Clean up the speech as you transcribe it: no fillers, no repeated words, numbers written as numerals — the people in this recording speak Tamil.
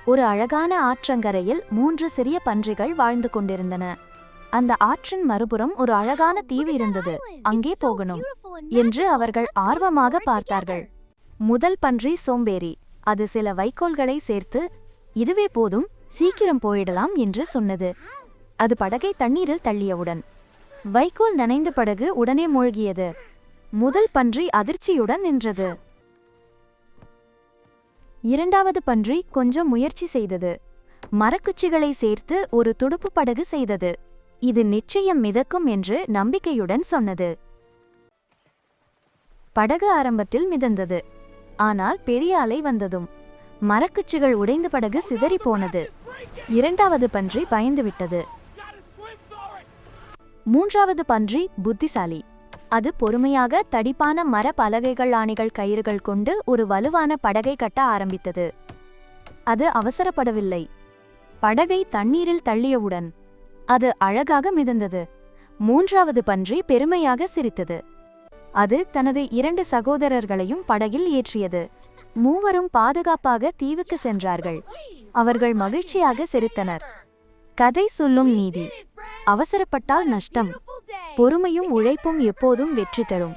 ஒரு அழகான ஆற்றங்கரையில் 3 சிறிய பன்றிகள் வாழ்ந்து கொண்டிருந்தன. அந்த ஆற்றின் மறுபுறம் ஒரு அழகான தீவு இருந்தது. அங்கே போகணும் என்று அவர்கள் ஆர்வமாக பார்த்தார்கள். முதல் பன்றி சோம்பேறி. அது சில வைக்கோல்களை சேர்த்து, இதுவே போதும், சீக்கிரம் போயிடலாம் என்று சொன்னது. அது படகை தண்ணீரில் தள்ளியவுடன் வைக்கோல் நனைந்த படகு உடனே மூழ்கியது. முதல் பன்றி அதிர்ச்சியுடன் நின்றது. இரண்டாவது பன்றி கொஞ்சம் முயற்சி செய்தது. மரக்குச்சிகளை சேர்த்து ஒரு துடுப்பு படகு செய்தது. இது நிச்சயம் மிதக்கும் என்று நம்பிக்கையுடன் சொன்னது. படகு ஆரம்பத்தில் மிதந்தது. ஆனால் பெரிய அலை வந்ததும் மரக்குச்சிகள் உடைந்து படகு சிதறி போனது. இரண்டாவது பன்றி பயந்துவிட்டது. மூன்றாவது பன்றி புத்திசாலி. அது பொறுமையாக தடிப்பான மர பலகைகள், ஆணிகள், கயிறுகள் கொண்டு ஒரு வலுவான படகை கட்ட ஆரம்பித்தது. அது அவசரப்படவில்லை. படகை தண்ணீரில் தள்ளியவுடன் அது அழகாக மிதந்தது. மூன்றாவது பன்றி பெருமையாக சிரித்தது. அது தனது 2 சகோதரர்களையும் படகில் ஏற்றியது. மூவரும் பாதுகாப்பாக தீவுக்கு சென்றார்கள். அவர்கள் மகிழ்ச்சியாக சிரித்தனர். கதை சொல்லும் நீதி: அவசரப்பட்டால் நஷ்டம். பொறுமையும் உழைப்பும் எப்போதும் வெற்றி தரும்.